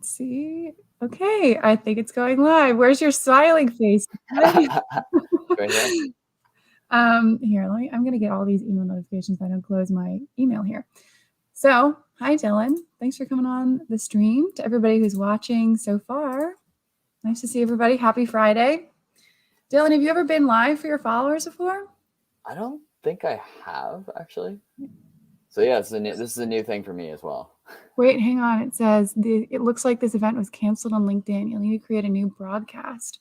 Let's see. Okay, I think it's going live. Where's your smiling face? Right here. Here, I'm gonna get all these email notifications so I don't close my email here. So, hi Dylan. Thanks for coming on the stream. To everybody who's watching so far, nice to see everybody. Happy Friday. Dylan, have you ever been live for your followers before? I don't think I have, actually. So yeah, this is a new thing for me as well. Wait, hang on. It says it looks like this event was canceled on LinkedIn. You'll need to create a new broadcast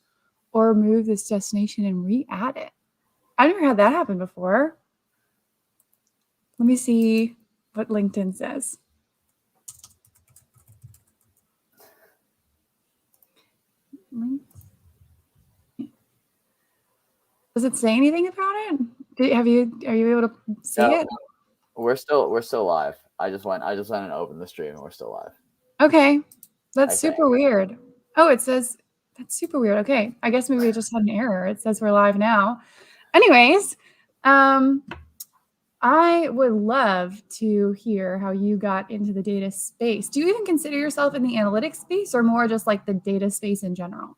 or move this destination and re-add it. I've never had that happen before. Let me see what LinkedIn says. Does it say anything about it? Are you able to see it? We're still live. I just went and opened the stream and we're still live. Okay. That's super weird. Oh, it says that's super weird. Okay. I guess maybe we just had an error. It says we're live now. Anyways, I would love to hear how you got into the data space. Do you even consider yourself in the analytics space or more just like the data space in general?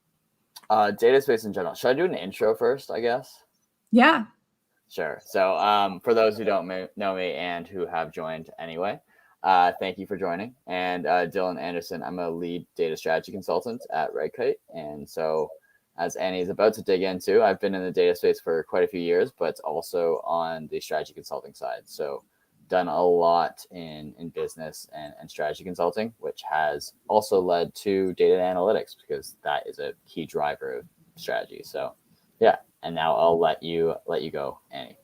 Data space in general. Should I do an intro first, I guess? Yeah. Sure. So for those who don't know me and who have joined anyway, thank you for joining. And Dylan Anderson, I'm a lead data strategy consultant at Redkite. And so as Annie is about to dig into, I've been in the data space for quite a few years, but it's also on the strategy consulting side. So done a lot in business and strategy consulting, which has also led to data analytics because that is a key driver of strategy. So yeah. And now I'll let you go, Annie.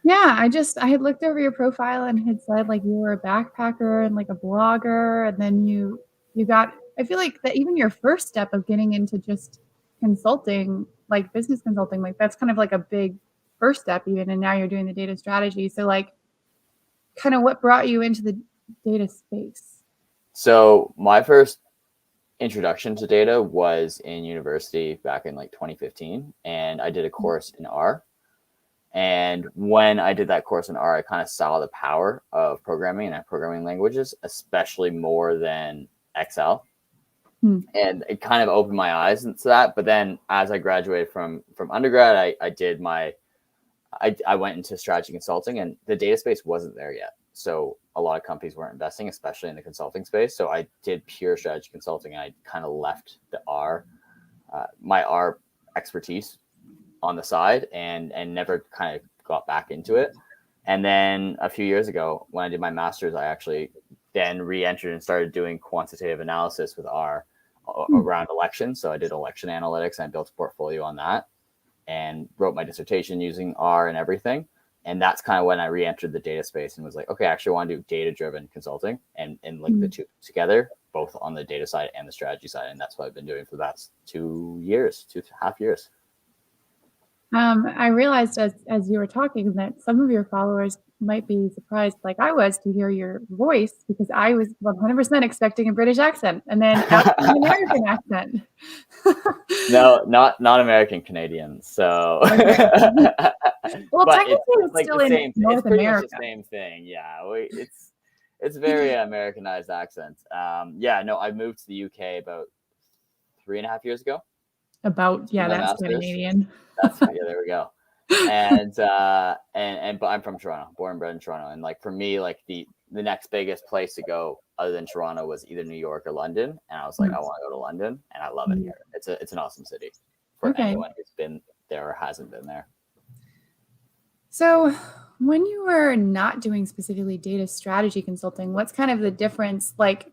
Yeah, I had looked over your profile and had said like you were a backpacker and like a blogger, and then you got. I feel like that even your first step of getting into just consulting, like business consulting, like that's kind of like a big first step even, and now you're doing the data strategy. So like, kind of what brought you into the data space? So my first introduction to data was in university back in like 2015, and I did a course in R. And when I did that course in R, I kind of saw the power of programming and programming languages, especially more than Excel. And it kind of opened my eyes into that. But then as I graduated from undergrad, I went into strategy consulting, and the data space wasn't there yet. So a lot of companies weren't investing, especially in the consulting space. So I did pure strategy consulting, and I kind of left the my R expertise on the side and never kind of got back into it. And then a few years ago, when I did my master's, I actually then re-entered and started doing quantitative analysis with R around elections. So I did election analytics and I built a portfolio on that and wrote my dissertation using R and everything. And that's kind of when I re-entered the data space and was like, okay, I actually want to do data-driven consulting and link the two together, both on the data side and the strategy side. And that's what I've been doing for the past 2.5 years. I realized as you were talking that some of your followers might be surprised, like I was, to hear your voice because I was 100% expecting a British accent and then an American accent. No, not American Canadian. So, okay. Well, but technically, it's like still the in same. North It's pretty America. much the same thing. Yeah, it's very Americanized accent. Yeah, no, I moved to the UK about 3.5 years ago. That's Canadian. There we go. And but I'm from Toronto, born and bred in Toronto, and like for me, like the next biggest place to go other than Toronto was either New York or London, and I was like, I want to go to London, and I love it here. It's an awesome city for anyone who's been there or hasn't been there. So when you were not doing specifically data strategy consulting, what's kind of the difference? Like,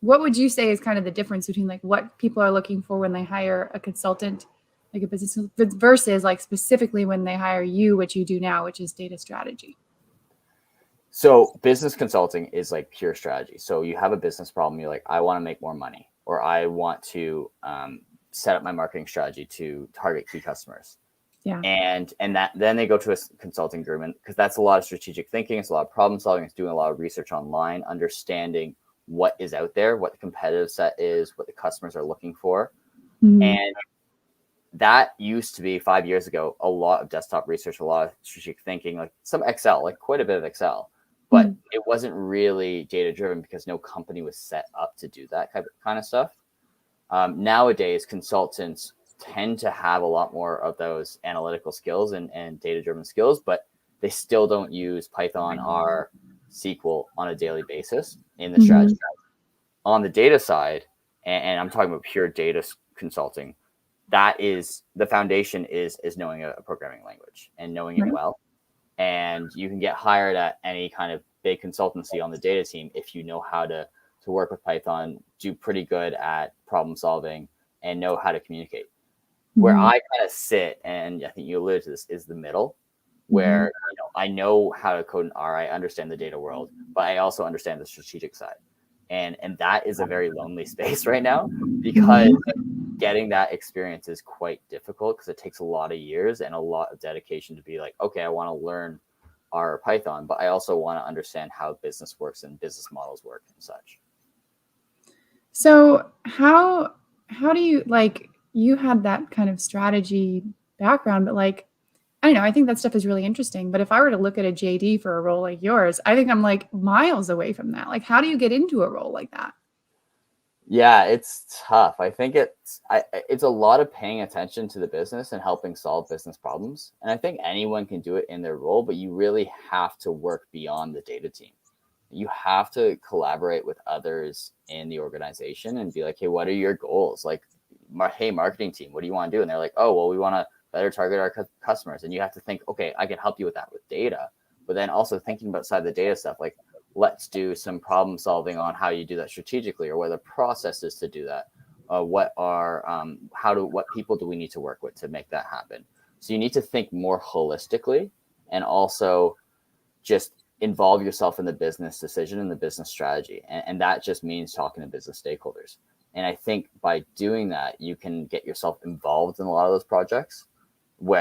what would you say is kind of the difference between like what people are looking for when they hire a consultant, like a business, versus like specifically when they hire you, which you do now, which is data strategy? So business consulting is like pure strategy. So you have a business problem. You're like, I want to make more money, or I want to set up my marketing strategy to target key customers. Yeah. And that then they go to a consulting agreement because that's a lot of strategic thinking. It's a lot of problem solving. It's doing a lot of research online, understanding what is out there, what the competitive set is, what the customers are looking for. And that used to be 5 years ago, a lot of desktop research, a lot of strategic thinking, like some Excel, like quite a bit of Excel. but it wasn't really data driven because no company was set up to do that kind of stuff. Nowadays, consultants tend to have a lot more of those analytical skills and data driven skills, but they still don't use Python, R, SQL on a daily basis in the strategy. On the data side, and I'm talking about pure data consulting, that is the foundation is knowing a programming language and knowing it well. And you can get hired at any kind of big consultancy on the data team if you know how to work with Python, do pretty good at problem solving, and know how to communicate. Where I kind of sit, and I think you alluded to this, is the middle, where I know how to code in R, I understand the data world, but I also understand the strategic side. And that is a very lonely space right now, because getting that experience is quite difficult because it takes a lot of years and a lot of dedication to be like, okay, I want to learn R or Python, but I also want to understand how business works and business models work and such. So how do you, like, you had that kind of strategy background, but like, I don't know, I think that stuff is really interesting. But if I were to look at a JD for a role like yours, I think I'm like miles away from that. Like, how do you get into a role like that? Yeah, it's tough. I think it's a lot of paying attention to the business and helping solve business problems. And I think anyone can do it in their role, but you really have to work beyond the data team. You have to collaborate with others in the organization and be like, hey, what are your goals? Like, hey, marketing team, what do you want to do? And they're like, oh, well, we want to better target our customers. And you have to think, okay, I can help you with that with data. But then also thinking outside the data stuff, like, let's do some problem solving on how you do that strategically, or what are the processes to do that. What people do we need to work with to make that happen? So you need to think more holistically, and also just involve yourself in the business decision and the business strategy. And that just means talking to business stakeholders. And I think by doing that, you can get yourself involved in a lot of those projects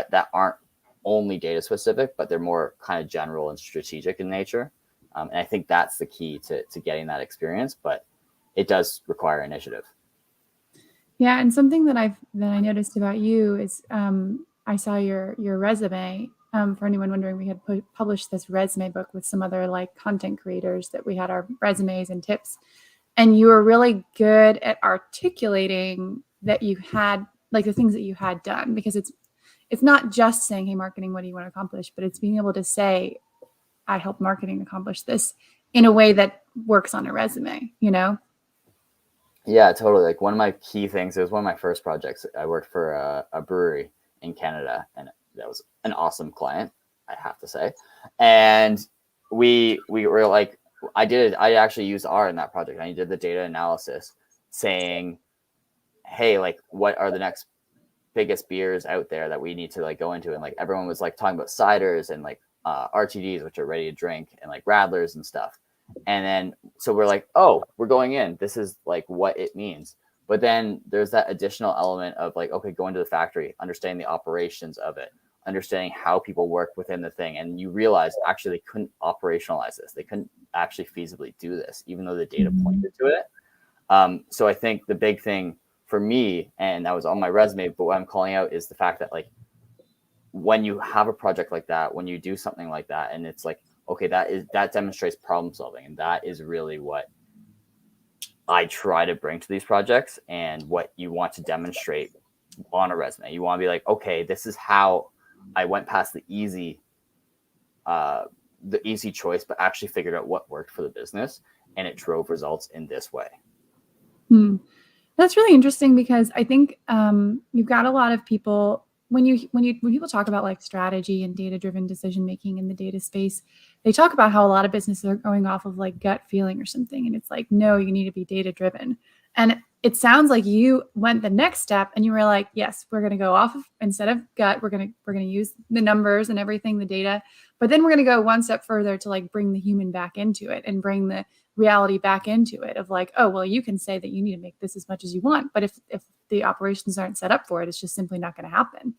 that aren't only data specific, but they're more kind of general and strategic in nature. And I think that's the key to getting that experience, but it does require initiative. Yeah, and something that I noticed about you is I saw your resume. For anyone wondering, we had published this resume book with some other like content creators that we had our resumes and tips, and you were really good at articulating that you had like the things that you had done, because it's not just saying, hey, marketing, what do you want to accomplish, but it's being able to say, I help marketing accomplish this in a way that works on a resume, you know? Yeah, totally. Like, one of my key things, it was one of my first projects. I worked for a brewery in Canada, and that was an awesome client, I have to say. And we were like, I actually used R in that project. I did the data analysis saying, hey, like, what are the next biggest beers out there that we need to like go into? And like, everyone was like talking about ciders and like RTDs, which are ready to drink, and like radlers and stuff. And then, so we're like, oh, we're going in. This is like what it means. But then there's that additional element of like, okay, going to the factory, understanding the operations of it, understanding how people work within the thing. And you realize actually they couldn't operationalize this. They couldn't actually feasibly do this, even though the data pointed to it. So I think the big thing for me, and that was on my resume, but what I'm calling out is the fact that like, when you have a project like that, when you do something like that, and it's like, okay, that demonstrates problem solving. And that is really what I try to bring to these projects, and what you want to demonstrate on a resume. You want to be like, okay, this is how I went past the easy choice, but actually figured out what worked for the business, and it drove results in this way. That's really interesting, because I think you've got a lot of people, when people talk about like strategy and data-driven decision making in the data space, they talk about how a lot of businesses are going off of like gut feeling or something, and it's like, no, you need to be data-driven. And it sounds like you went the next step and you were like, yes, we're going to go off of, instead of gut, we're going to use the numbers and everything, the data, but then we're going to go one step further to like bring the human back into it and bring the reality back into it of like, oh, well, you can say that you need to make this as much as you want, but if the operations aren't set up for it, it's just simply not going to happen.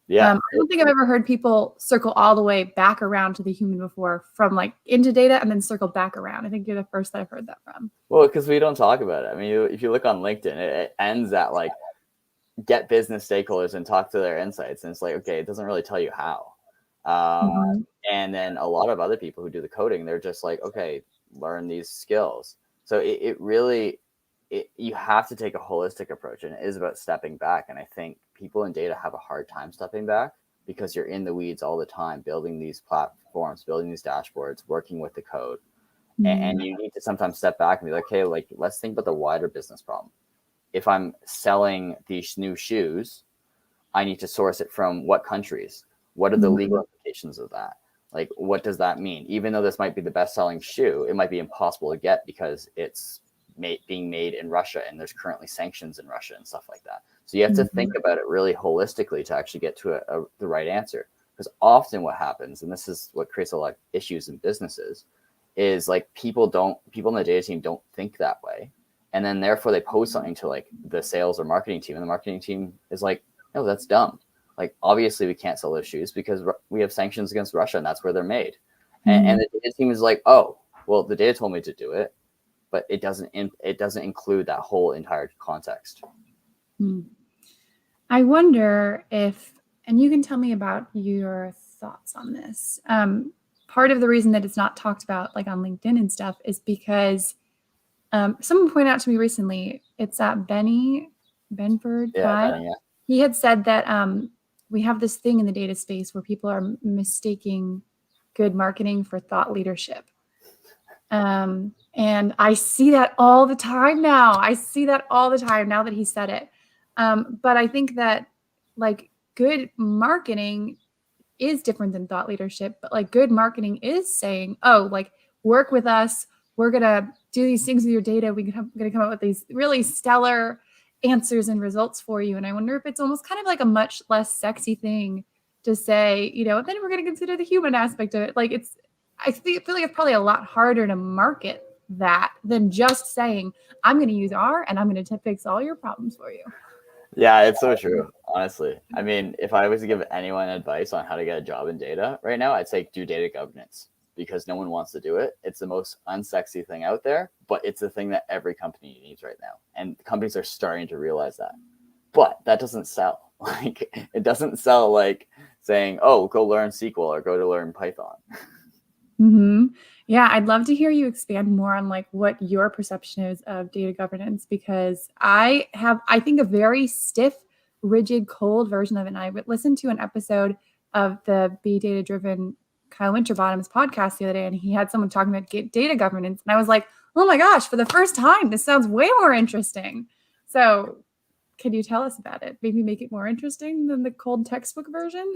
Yeah. I don't think I've ever heard people circle all the way back around to the human before, from like into data and then circle back around. I think you're the first that I've heard that from. Well, because we don't talk about it. I mean, if you look on LinkedIn, it ends at like, get business stakeholders and talk to their insights. And it's like, okay, it doesn't really tell you how. Mhm. And then a lot of other people who do the coding, they're just like, okay, learn these skills. So it really, you have to take a holistic approach, and it is about stepping back. And I think people in data have a hard time stepping back because you're in the weeds all the time, building these platforms, building these dashboards, working with the code. And Mhm. you need to sometimes step back and be like, hey, like, let's think about the wider business problem. If I'm selling these new shoes, I need to source it from what countries? What are the legal Mhm. implications of that? Like, what does that mean? Even though this might be the best selling shoe, it might be impossible to get because it's being made in Russia and there's currently sanctions in Russia and stuff like that. So you have to think Mhm. about it really holistically to actually get to the right answer. Because often what happens, and this is what creates a lot of issues in businesses, is like people in the data team don't think that way. And then therefore they pose something to like the sales or marketing team, and the marketing team is like, no, that's dumb. Like, obviously we can't sell those shoes because we have sanctions against Russia and that's where they're made. And Mhm. the data team is like, oh, well, the data told me to do it, but it doesn't include that whole entire context. Hmm. I wonder if, and you can tell me about your thoughts on this. Part of the reason that it's not talked about like on LinkedIn and stuff is because someone pointed out to me recently, it's that Benford Yeah, Kai. Benny, yeah. He had said that we have this thing in the data space where people are mistaking good marketing for thought leadership. And I see that all the time now. I see that all the time now that he said it. But I think that like good marketing is different than thought leadership, but like good marketing is saying, oh, like work with us. We're going to do these things with your data. We're going to come up with these really stellar answers and results for you. And I wonder if it's almost kind of like a much less sexy thing to say, then we're going to consider the human aspect of it. Like I feel like it's probably a lot harder to market that than just saying, I'm going to use R and I'm going to fix all your problems for you. Yeah, it's so true, honestly. I mean, if I was to give anyone advice on how to get a job in data right now, I'd say do data governance because no one wants to do it. It's the most unsexy thing out there, but it's the thing that every company needs right now. And companies are starting to realize that. But that doesn't sell. Like, it doesn't sell like saying, oh, go learn SQL or go to learn Python. Mm-hmm. Yeah, I'd love to hear you expand more on like what your perception is of data governance because I think a very stiff, rigid, cold version of it. And I listened to an episode of the Be Data Driven Kyle Winterbottom's podcast the other day, and he had someone talking about data governance, and I was like, oh my gosh, for the first time, this sounds way more interesting. So, can you tell us about it? Maybe make it more interesting than the cold textbook version?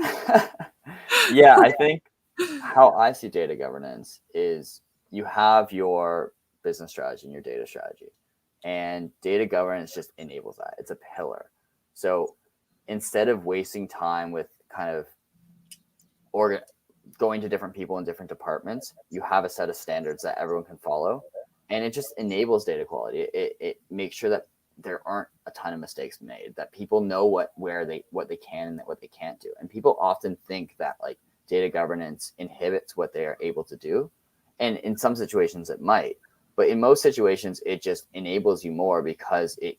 Yeah, I think how I see data governance is you have your business strategy and your data strategy, and data governance just enables that. It's a pillar. So instead of wasting time with kind of going to different people in different departments, you have a set of standards that everyone can follow, and it just enables data quality. It makes sure that there aren't a ton of mistakes made, that people know what they can and what they can't do. And people often think that like data governance inhibits what they are able to do, and in some situations it might, but in most situations it just enables you more because it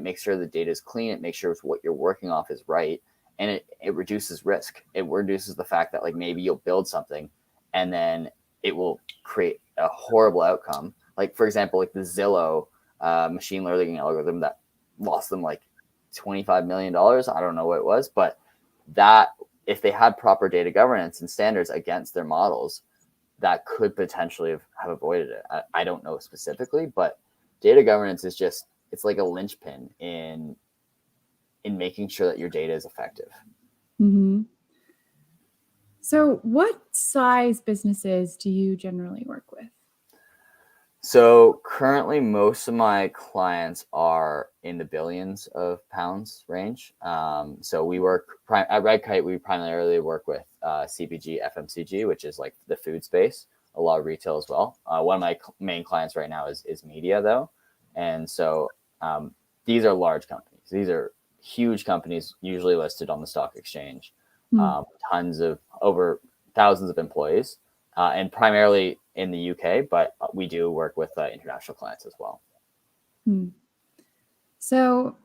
makes sure the data is clean, it makes sure what you're working off is right, and it reduces risk. It reduces the fact that like maybe you'll build something and then it will create a horrible outcome. Like, for example, like the Zillow machine learning algorithm that lost them like $25 million. I don't know what it was, but that if they had proper data governance and standards against their models, that could potentially have avoided it. I don't know specifically, but data governance is just, it's like a linchpin in making sure that your data is effective. Mm-hmm. So, what size businesses do you generally work with? So currently, most of my clients are in the billions of pounds range. So we work at Redkite. We primarily work with CPG, FMCG, which is like the food space. A lot of retail as well. One of my main clients right now is media, though, and so these are large companies. These are huge companies, usually listed on the stock exchange. Hmm. Tons of over thousands of employees, and primarily in the UK, but we do work with international clients as well. Hmm. So,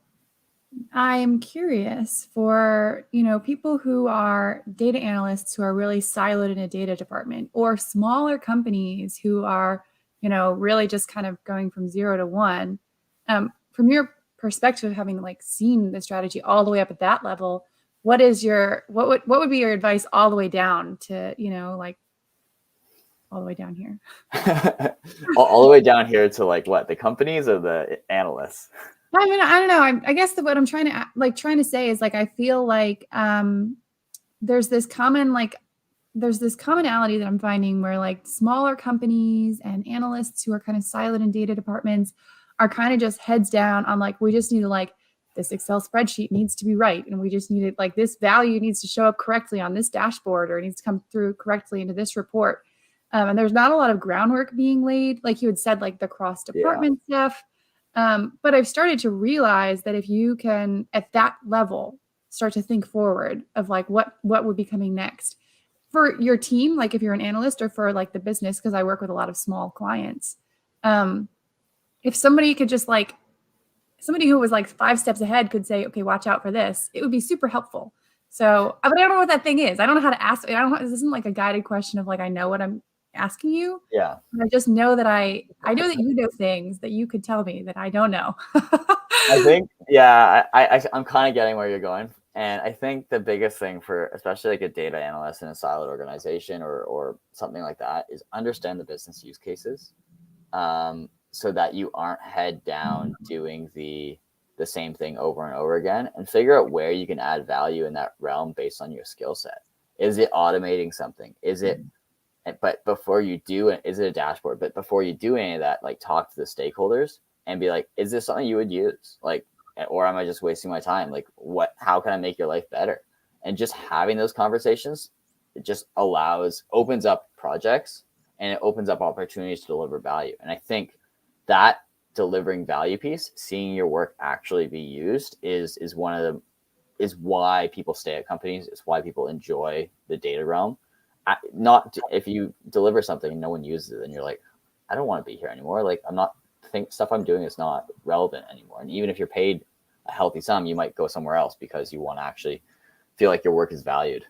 I'm curious for, people who are data analysts who are really siloed in a data department, or smaller companies who are, really just kind of going from 0 to 1. From your perspective, having like seen the strategy all the way up at that level, what would be your advice all the way down to, like all the way down here? all the way down here to like what, the companies or the analysts? I mean, I don't know. I guess what I'm trying to say is like I feel like there's this commonality that I'm finding where like smaller companies and analysts who are kind of silent in data departments are kind of just heads down on like, we just need to like, this Excel spreadsheet needs to be right. And we just need it like this value needs to show up correctly on this dashboard, or it needs to come through correctly into this report. And there's not a lot of groundwork being laid, like you had said, like the cross department stuff. But I've started to realize that if you can, at that level, start to think forward of like what would be coming next for your team, like if you're an analyst, or for like the business, because I work with a lot of small clients. If somebody could just like, somebody who was like 5 steps ahead could say, okay, watch out for this, it would be super helpful. So, but I don't know what that thing is. I don't know how to ask. This isn't like a guided question of like, I know what I'm asking you. Yeah. I just know that I know that you know things that you could tell me that I don't know. I think, yeah, I'm kind of getting where you're going. And I think the biggest thing for especially like a data analyst in a siloed organization or something like that is understand the business use cases, so that you aren't head down doing the same thing over and over again, and figure out where you can add value in that realm based on your skill set. Is it automating something? Is it, but before you do it, is it a dashboard? But before you do any of that, like talk to the stakeholders and be like, is this something you would use? Like, or am I just wasting my time? Like, how can I make your life better? And just having those conversations, it just opens up projects, and it opens up opportunities to deliver value. And I think that delivering value piece, seeing your work actually be used, is why people stay at companies. It's why people enjoy the data realm. Not if you deliver something and no one uses it, and you're like, I don't want to be here anymore. Like, stuff I'm doing is not relevant anymore. And even if you're paid a healthy sum, you might go somewhere else because you want to actually feel like your work is valued.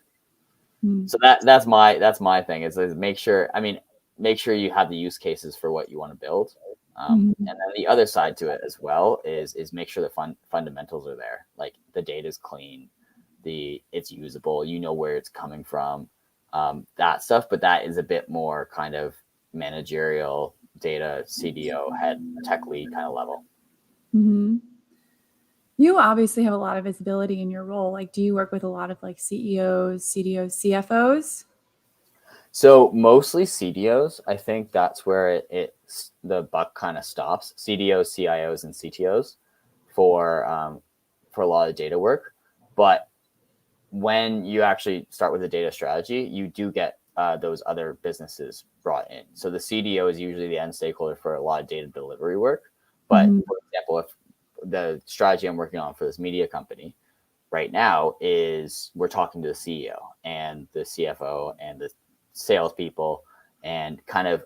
So that's my thing is make sure you have the use cases for what you want to build. And then the other side to it as well is make sure the fundamentals are there. Like the data is clean, it's usable, you know where it's coming from, that stuff. But that is a bit more kind of managerial data CDO head tech lead kind of level. Mm-hmm. You obviously have a lot of visibility in your role. Like, do you work with a lot of like CEOs, CDOs, CFOs? So mostly CDOs. I think that's where the buck kind of stops. CDOs, CIOs, and CTOs for a lot of data work. But when you actually start with a data strategy, you do get those other businesses brought in. So the CDO is usually the end stakeholder for a lot of data delivery work. But for example, if the strategy I'm working on for this media company right now is we're talking to the CEO and the CFO and the salespeople and kind of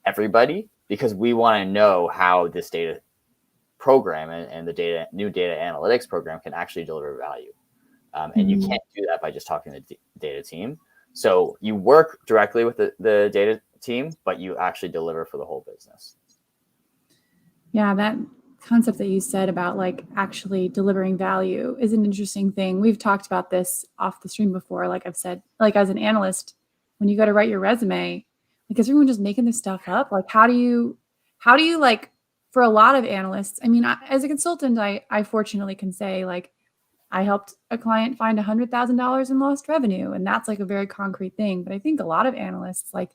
everybody, because we want to know how this data program and the new data analytics program can actually deliver value. And you can't do that by just talking to the data team. So you work directly with the data team, but you actually deliver for the whole business. Yeah, that concept that you said about like actually delivering value is an interesting thing. We've talked about this off the stream before. Like I've said, like as an analyst, when you go to write your resume, like is everyone just making this stuff up? Like how do you like, for a lot of analysts, I mean, as a consultant, I fortunately can say like I helped a client find $100,000 in lost revenue, and that's like a very concrete thing. But I think a lot of analysts like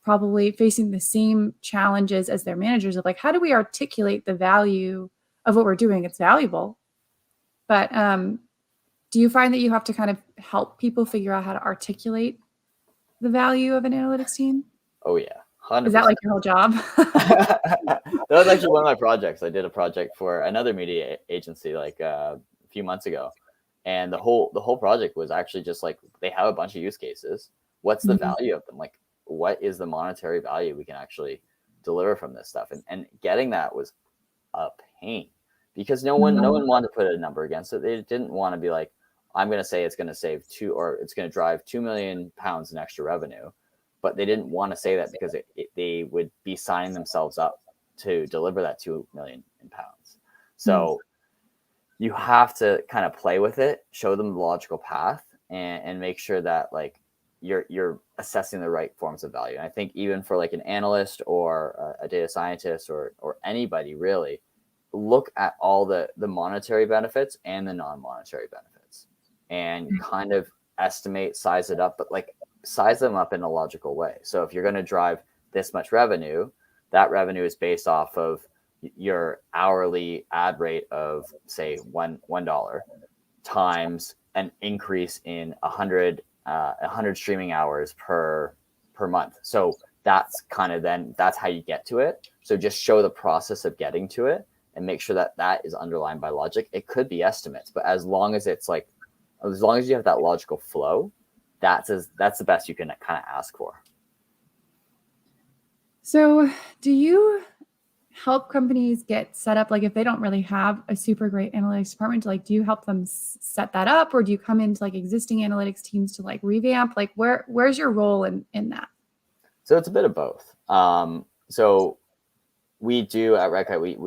probably facing the same challenges as their managers of like, how do we articulate the value of what we're doing? It's valuable. But do you find that you have to kind of help people figure out how to articulate the value of an analytics team? Oh yeah, 100%. Is that like your whole job? That was actually one of my projects. I did a project for another media agency like a few months ago, and the whole project was actually just like, they have a bunch of use cases. What's the value of them? Like, what is the monetary value we can actually deliver from this stuff? And getting that was a pain, because no one wanted to put a number against it. They didn't want to be like, I'm going to say it's going to save it's going to drive 2 million pounds in extra revenue. But they didn't want to say that because they would be signing themselves up to deliver that 2 million pounds. So you have to kind of play with it, show them the logical path, and make sure that like you're assessing the right forms of value. And I think even for like an analyst or a data scientist or anybody really, look at all the monetary benefits and the non-monetary benefits and kind of estimate, size it up, but like size them up in a logical way. So if you're going to drive this much revenue, that revenue is based off of your hourly ad rate of say $1 times an increase in 100 streaming hours per month. So that's kind of that's how you get to it. So just show the process of getting to it and make sure that that is underlined by logic. It could be estimates, but as long as it's like, as long as you have that logical flow, that's the best you can kind of ask for. So do you help companies get set up, like if they don't really have a super great analytics department, like do you help them set that up, or do you come into like existing analytics teams to like revamp? Like where's your role in that? So it's a bit of both. So we do at Redkite,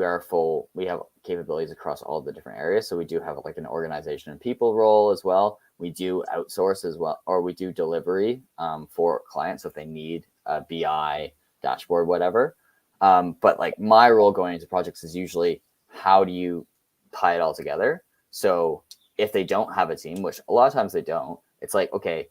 we have capabilities across all the different areas. So we do have like an organization and people role as well. We do outsource as well, or we do delivery for clients if they need a BI dashboard, whatever. But like my role going into projects is usually how do you tie it all together? So if they don't have a team, which a lot of times they don't, it's like, okay,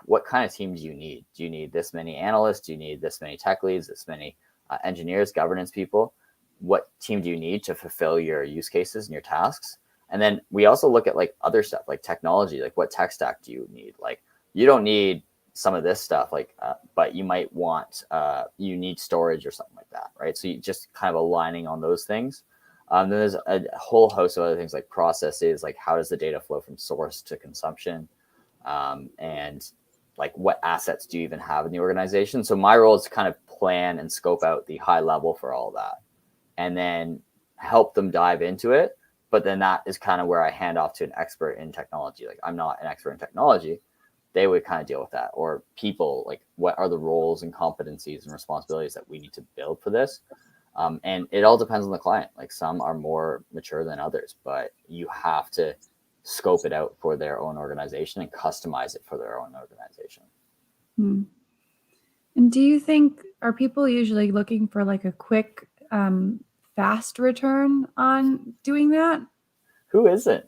what kind of team do you need? Do you need this many analysts? Do you need this many tech leads, this many engineers, governance people? What team do you need to fulfill your use cases and your tasks? And then we also look at like other stuff like technology, like what tech stack do you need? Like you don't need some of this stuff, like, but you might want, you need storage or something like that, right? So you just kind of aligning on those things. Then there's a whole host of other things like processes, like how does the data flow from source to consumption, and like what assets do you even have in the organization? So my role is to kind of plan and scope out the high level for all of that, and then help them dive into it. But then that is kind of where I hand off to an expert in technology. Like I'm not an expert in technology. They would kind of deal with that, or people, like what are the roles and competencies and responsibilities that we need to build for this. And it all depends on the client. Like some are more mature than others, but you have to scope it out for their own organization and customize it for their own organization. And do you think, are people usually looking for like a quick, fast return on doing that? Who isn't?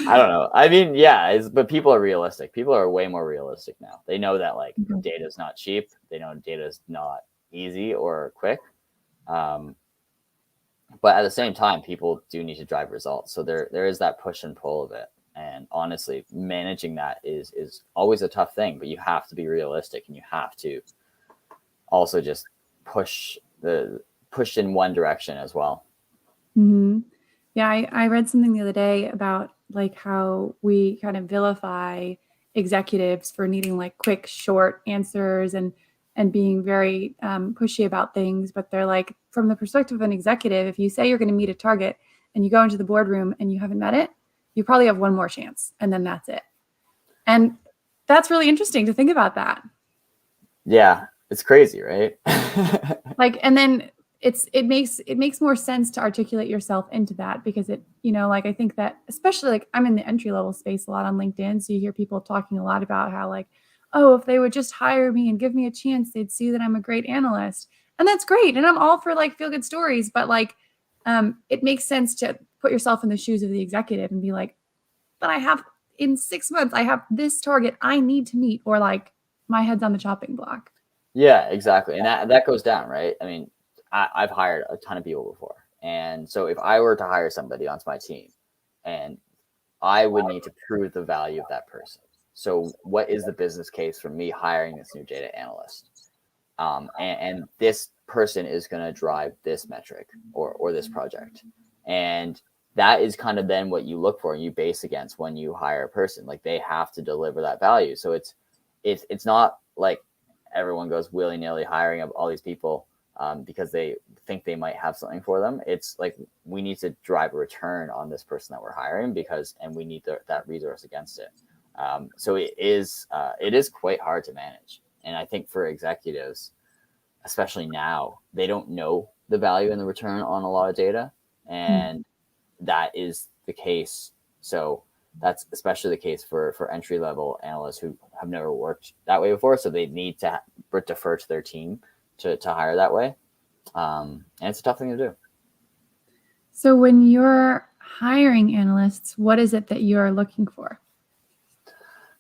I don't know. I mean, yeah, but people are realistic. People are way more realistic now. They know that like data is not cheap. They know data is not easy or quick. But at the same time, people do need to drive results. So there is that push and pull of it. And honestly, managing that is always a tough thing, but you have to be realistic and you have to also just push in one direction as well. Mm-hmm. Yeah, I read something the other day about like how we kind of vilify executives for needing like quick, short answers and being very pushy about things. But they're like, from the perspective of an executive, if you say you're going to meet a target and you go into the boardroom and you haven't met it, you probably have one more chance, and then that's it. And that's really interesting to think about that. Yeah, it's crazy, right? Like, and then it makes more sense to articulate yourself into that, because it, like I think that especially like I'm in the entry level space a lot on LinkedIn, so you hear people talking a lot about how like, oh, if they would just hire me and give me a chance, they'd see that I'm a great analyst, and that's great, and I'm all for like feel good stories, but like it makes sense to put yourself in the shoes of the executive and be like, but I have, in 6 months I have this target I need to meet, or like my head's on the chopping block. Yeah, exactly. And that goes down, right? I mean, I've hired a ton of people before. And so if I were to hire somebody onto my team, and I would need to prove the value of that person. So what is the business case for me hiring this new data analyst? And this person is going to drive this metric or this project. And that is kind of then what you look for and you base against when you hire a person. Like they have to deliver that value. So it's not like everyone goes willy-nilly hiring up all these people because they think they might have something for them. It's like we need to drive a return on this person that we're hiring and we need that resource against it. So it is quite hard to manage. And I think for executives, especially now, they don't know the value and the return on a lot of data. And that is the case. So that's especially the case for entry level analysts who have never worked that way before. So they need to defer to their team to hire that way. And it's a tough thing to do. So when you're hiring analysts, what is it that you're looking for?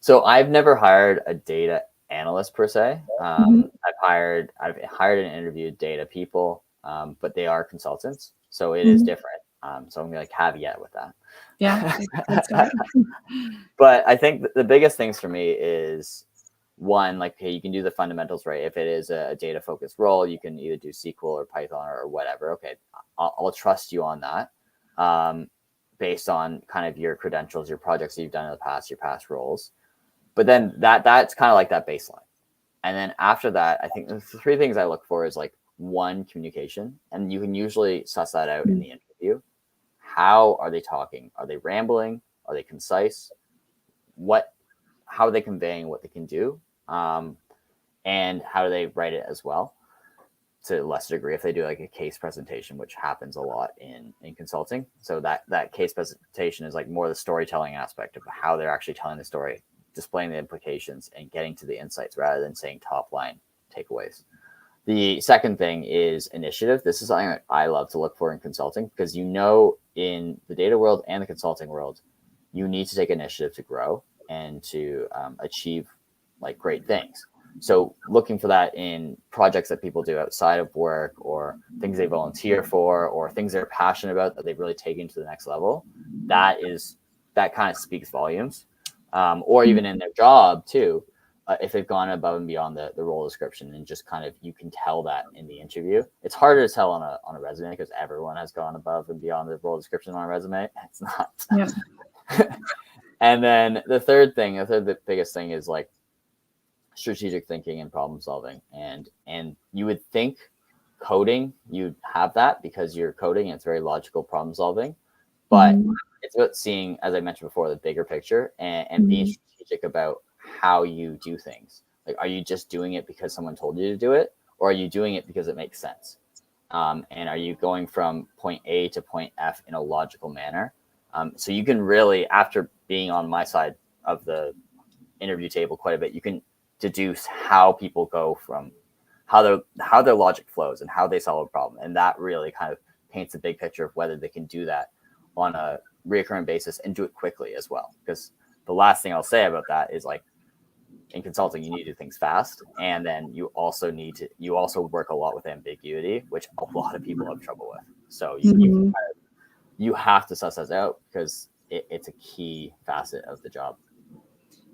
So I've never hired a data analyst per se. I've hired and interviewed data people, but they are consultants, so it is different. So I'm gonna caveat with that. Yeah, good start. But I think the biggest things for me is one, like, okay, you can do the fundamentals right. If it is a data focused role, you can either do SQL or Python or whatever. Okay, I'll trust you on that, based on kind of your credentials, your projects that you've done in the past, your past roles. But then that's kind of like that baseline. And then after that, I think the three things I look for is like one, communication. And you can usually suss that out in the interview. How are they talking? Are they rambling? Are they concise? How are they conveying what they can do? And how do they write it as well? To a lesser degree, if they do like a case presentation, which happens a lot in consulting. So that case presentation is like more the storytelling aspect of how they're actually telling the story, displaying the implications and getting to the insights rather than saying top line takeaways. The second thing is initiative. This is something that I love to look for in consulting because, in the data world and the consulting world, you need to take initiative to grow and to achieve like great things. So looking for that in projects that people do outside of work or things they volunteer for or things they're passionate about that they've really taken to the next level, that kind of speaks volumes. Or even in their job too, if they've gone above and beyond the role description and just kind of, you can tell that in the interview. It's harder to tell on a resume because everyone has gone above and beyond the role description on a resume. It's not. Yeah. And then the biggest thing is like strategic thinking and problem solving. And you would think coding, you'd have that because you're coding and it's very logical problem solving. But it's about seeing, as I mentioned before, the bigger picture and being strategic about how you do things. Like, are you just doing it because someone told you to do it? Or are you doing it because it makes sense? And are you going from point A to point F in a logical manner? So you can really, after being on my side of the interview table quite a bit, you can deduce how people go from how their logic flows and how they solve a problem. And that really kind of paints a big picture of whether they can do that on a recurring basis and do it quickly as well. Because the last thing I'll say about that is, like, in consulting, you need to do things fast. And then you also work a lot with ambiguity, which a lot of people have trouble with. So you have to suss that out because it's a key facet of the job.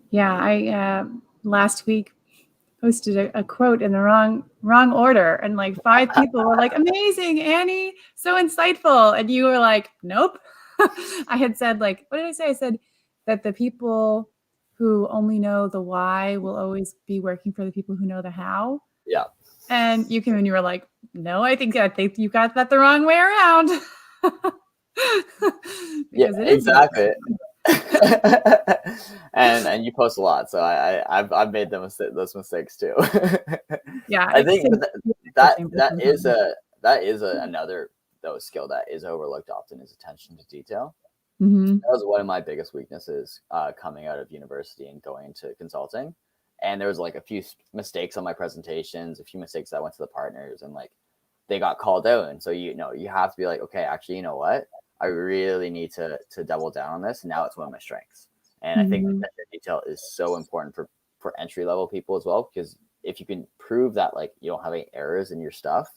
Yeah, I last week posted a quote in the wrong order, and like 5 people were like, "Amazing, Annie, so insightful," and you were like, "Nope." I had said, like, what did I say? I said that the people who only know the why will always be working for the people who know the how. Yeah. And you came and you were like, "No, I think you got that the wrong way around." Yeah, exactly. and you post a lot, so I've made those mistakes too. Yeah, I think that is another skill that is overlooked often, is attention to detail. That was one of my biggest weaknesses coming out of university and going into consulting. And there was like a few mistakes on my presentations, a few mistakes that went to the partners, and like they got called out. And so you have to be like, okay, actually, you know what? I really need to double down on this. And now it's one of my strengths. And I think that detail is so important for entry level people as well, because if you can prove that like you don't have any errors in your stuff,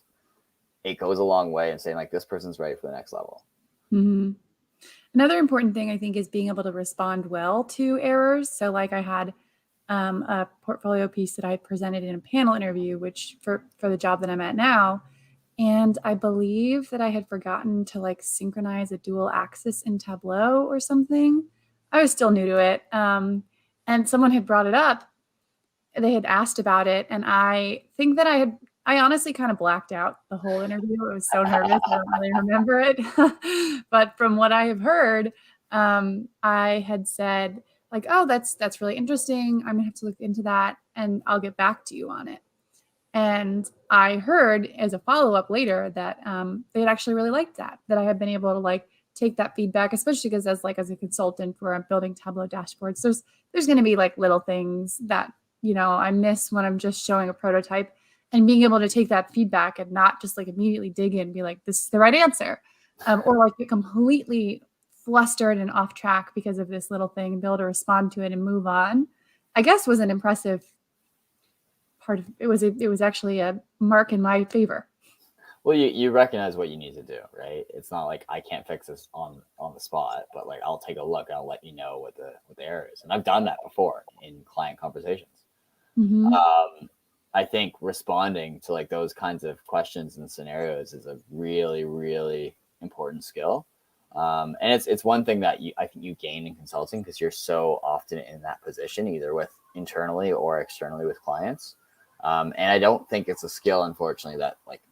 it goes a long way in saying like this person's ready for the next level. Another important thing I think is being able to respond well to errors. So like I had a portfolio piece that I presented in a panel interview, which for the job that I'm at now. And I believe that I had forgotten to like synchronize a dual axis in Tableau or something. I was still new to it. And someone had brought it up. They had asked about it. And I think that I had I honestly kind of blacked out the whole interview. I was so nervous. I don't really remember it. But from what I have heard, I had said like, "Oh, that's really interesting. I'm gonna have to look into that, and I'll get back to you on it." And I heard as a follow-up later that they had actually really liked that I had been able to like take that feedback, especially because as a consultant where I'm building Tableau dashboards, there's going to be like little things that I miss when I'm just showing a prototype, and being able to take that feedback and not just like immediately dig in and be like, this is the right answer, or like get completely flustered and off track because of this little thing and be able to respond to it and move on, I guess was an impressive part of it. Was actually a mark in my favor. Well, you recognize what you need to do, right? It's not like I can't fix this on the spot, but like I'll take a look and I'll let you know what the error is. And I've done that before in client conversations. Mm-hmm. I think responding to like those kinds of questions and scenarios is a really, really important skill. And it's one thing that I think you gain in consulting because you're so often in that position, either with internally or externally with clients. And I don't think it's a skill, unfortunately, that like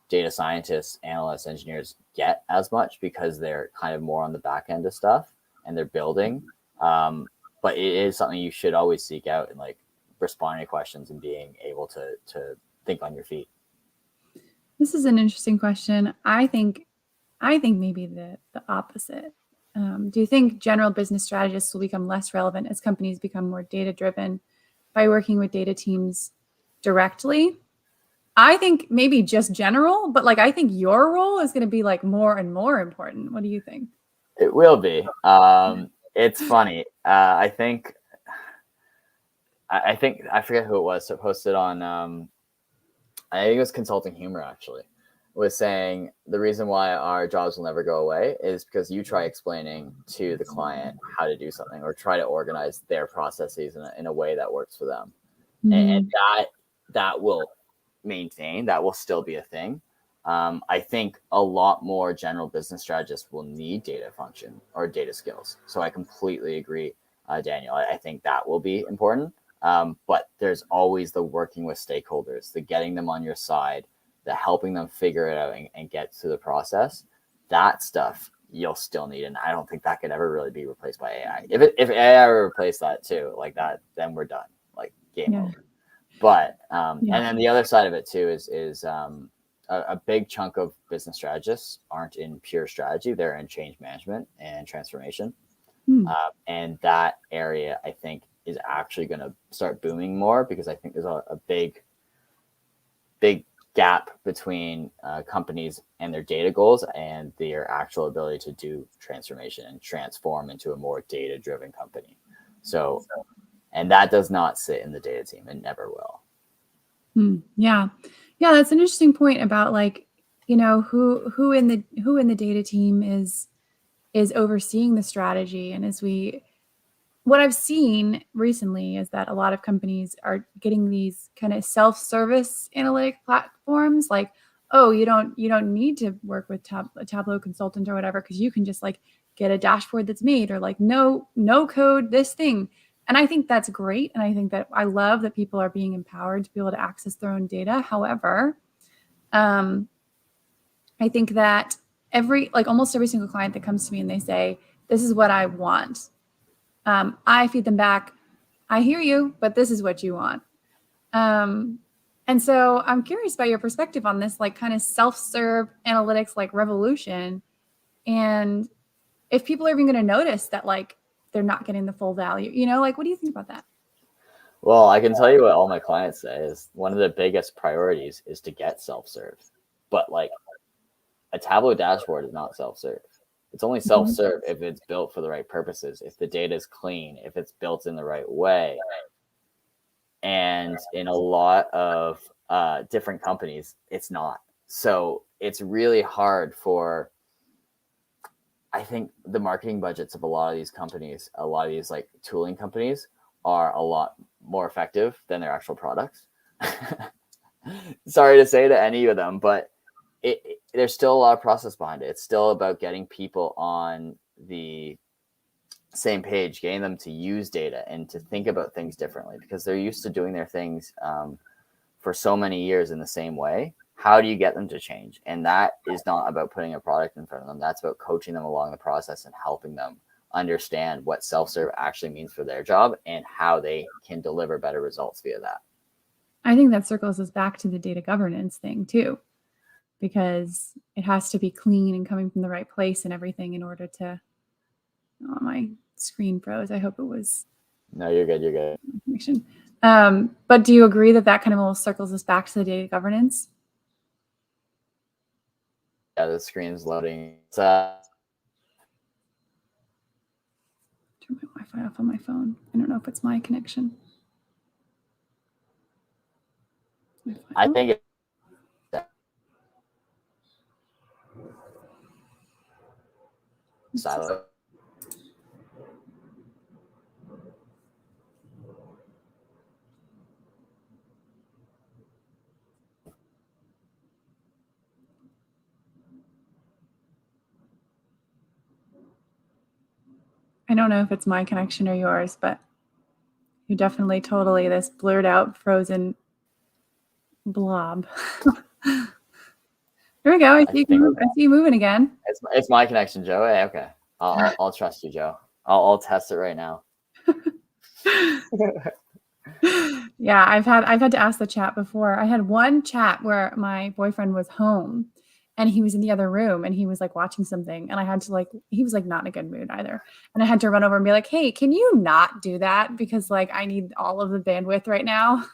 data scientists, analysts, engineers get as much because they're kind of more on the back end of stuff and they're building. But it is something you should always seek out and like responding to questions and being able to think on your feet. This is an interesting question. I think maybe the opposite. Do you think general business strategists will become less relevant as companies become more data driven by working with data teams directly? I think maybe just general, but like I think your role is going to be like more and more important. What do you think? It will be. It's funny. I think I forget who it was. So posted on I think it was Consulting Humor actually, was saying the reason why our jobs will never go away is because you try explaining to the client how to do something or try to organize their processes in a way that works for them. And that will maintain, that will still be a thing. I think a lot more general business strategists will need data function or data skills. So I completely agree, Daniel. I think that will be important. But there's always the working with stakeholders, the getting them on your side, the helping them figure it out and get to the process. That stuff you'll still need, and I don't think that could ever really be replaced by AI. If AI ever replaced that too, like that, then we're done, like game over. But and then the other side of it too is a big chunk of business strategists aren't in pure strategy; they're in change management and transformation. And that area, I think, is actually going to start booming more because I think there's a big gap between companies and their data goals and their actual ability to do transformation and transform into a more data-driven company. So, and that does not sit in the data team and never will. Yeah, that's an interesting point about like who in the data team is overseeing the strategy. And what I've seen recently is that a lot of companies are getting these kind of self-service analytic platforms like, oh, you don't need to work with a Tableau consultant or whatever, because you can just like get a dashboard that's made, or like no code this thing. And I think that's great. And I think that I love that people are being empowered to be able to access their own data. However, I think that almost every single client that comes to me and they say, this is what I want, I feed them back, I hear you, but this is what you want. And so I'm curious about your perspective on this, like kind of self-serve analytics, like revolution. And if people are even going to notice that, like, they're not getting the full value, like, what do you think about that? Well, I can tell you what all my clients say is one of the biggest priorities is to get self-serve. But like a Tableau dashboard is not self-serve. It's only self-serve if it's built for the right purposes, if the data is clean, if it's built in the right way. And in a lot of different companies, it's not. So it's really hard for, I think, the marketing budgets of a lot of these companies, a lot of these like tooling companies are a lot more effective than their actual products. Sorry to say to any of them, but there's still a lot of process behind it. It's still about getting people on the same page, getting them to use data and to think about things differently because they're used to doing their things for so many years in the same way, how do you get them to change? And that is not about putting a product in front of them. That's about coaching them along the process and helping them understand what self-serve actually means for their job and how they can deliver better results via that. I think that circles us back to the data governance thing too, because it has to be clean and coming from the right place and everything in order to. Oh, my screen froze. I hope it was. No, you're good. You're good. Connection. But do you agree that that kind of all circles us back to the data governance? Yeah, the screen's loading. Turn my Wi-Fi off on my phone. I don't know if it's my connection. I think it's silent. I don't know if it's my connection or yours, but you're definitely totally this blurred out, frozen blob. There we go. I see you moving again. It's my connection, Joe. Hey, okay. I'll trust you, Joe. I'll test it right now. Yeah, I've had to ask the chat before. I had one chat where my boyfriend was home and he was in the other room and he was like watching something and I had to he was like not in a good mood either. And I had to run over and be like, "Hey, can you not do that? Because like I need all of the bandwidth right now."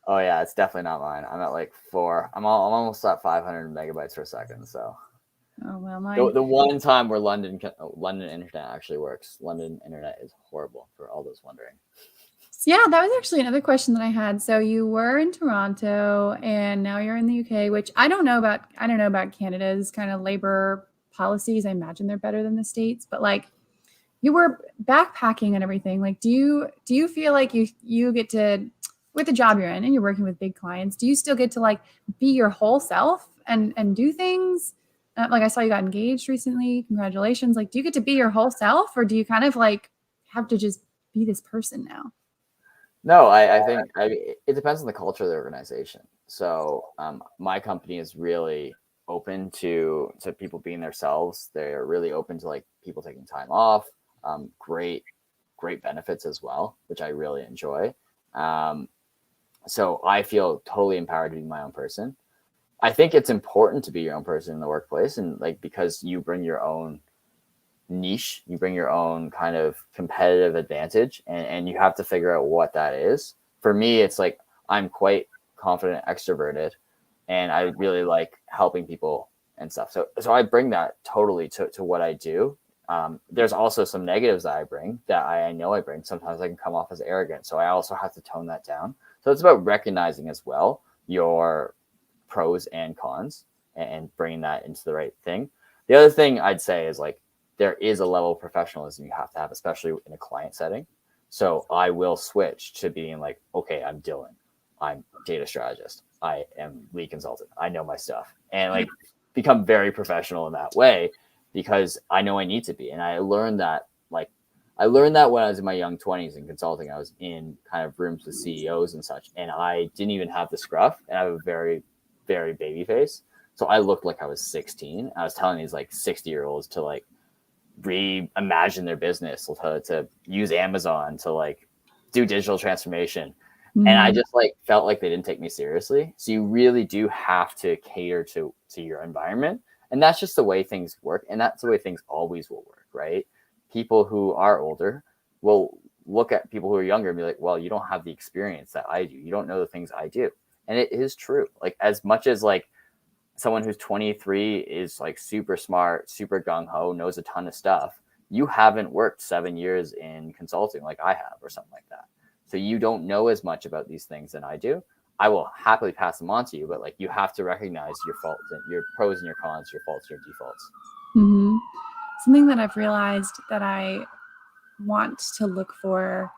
Oh yeah, it's definitely not mine. I'm at like 4. I'm almost at 500 megabytes per second. So. Oh well, the one time where London internet actually works. London internet is horrible for all those wondering. So yeah, that was actually another question that I had. So you were in Toronto and now you're in the UK, which I don't know about Canada's kind of labor policies. I imagine they're better than the States, but like you were backpacking and everything. Like do you feel like you get to, with the job you're in and you're working with big clients, do you still get to like be your whole self and do things? Like I saw you got engaged recently. Congratulations. Like, do you get to be your whole self or do you kind of like have to just be this person now? No, I think it depends on the culture of the organization. So my company is really open to people being themselves. They're really open to like people taking time off. Great benefits as well, which I really enjoy. So I feel totally empowered to be my own person. I think it's important to be your own person in the workplace, and like because you bring your own niche, you bring your own kind of competitive advantage, and you have to figure out what that is. For me, it's like I'm quite confident, extroverted, and I really like helping people and stuff. So I bring that totally to what I do. There's also some negatives that I bring that I know I bring. Sometimes I can come off as arrogant, so I also have to tone that down. So it's about recognizing as well your pros and cons and bringing that into the right thing. The other thing I'd say is like there is a level of professionalism you have to have, especially in a client setting. So I will switch to being like, okay, I'm Dylan. I'm data strategist. I am lead consultant. I know my stuff, and like become very professional in that way because I know I need to be. And I learned that when I was in my young 20s in consulting. I was in kind of rooms with CEOs and such, and I didn't even have the scruff, and I have a very, very baby face. So I looked like I was 16. I was telling these like 60-year-olds to like reimagine their business, to use Amazon, to like do digital transformation. Mm-hmm. And I just like felt like they didn't take me seriously. So you really do have to cater to your environment. And that's just the way things work. And that's the way things always will work, right? People who are older will look at people who are younger and be like, well, you don't have the experience that I do. You don't know the things I do. And it is true. Like as much as like someone who's 23 is like super smart, super gung-ho, knows a ton of stuff, you haven't worked 7 years in consulting like I have or something like that. So you don't know as much about these things than I do. I will happily pass them on to you, but like you have to recognize your faults and your pros and your cons, your faults, your defaults. Mm-hmm. Something that I've realized that I want to look for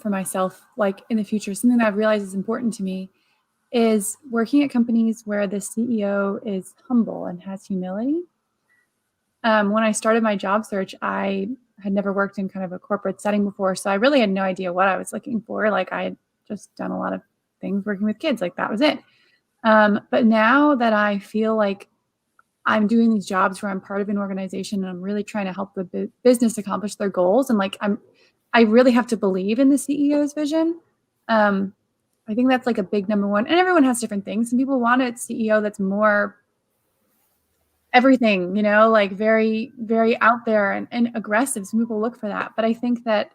myself, like in the future, something that I've realized is important to me is working at companies where the CEO is humble and has humility. When I started my job search, I had never worked in kind of a corporate setting before, so I really had no idea what I was looking for. Like I had just done a lot of things, working with kids, like that was it. But now that I feel like I'm doing these jobs where I'm part of an organization and I'm really trying to help the business accomplish their goals, and like I really have to believe in the CEO's vision. I think that's like a big number one. And everyone has different things. Some people want a CEO that's more everything, like very, very out there and aggressive. Some people look for that. But I think that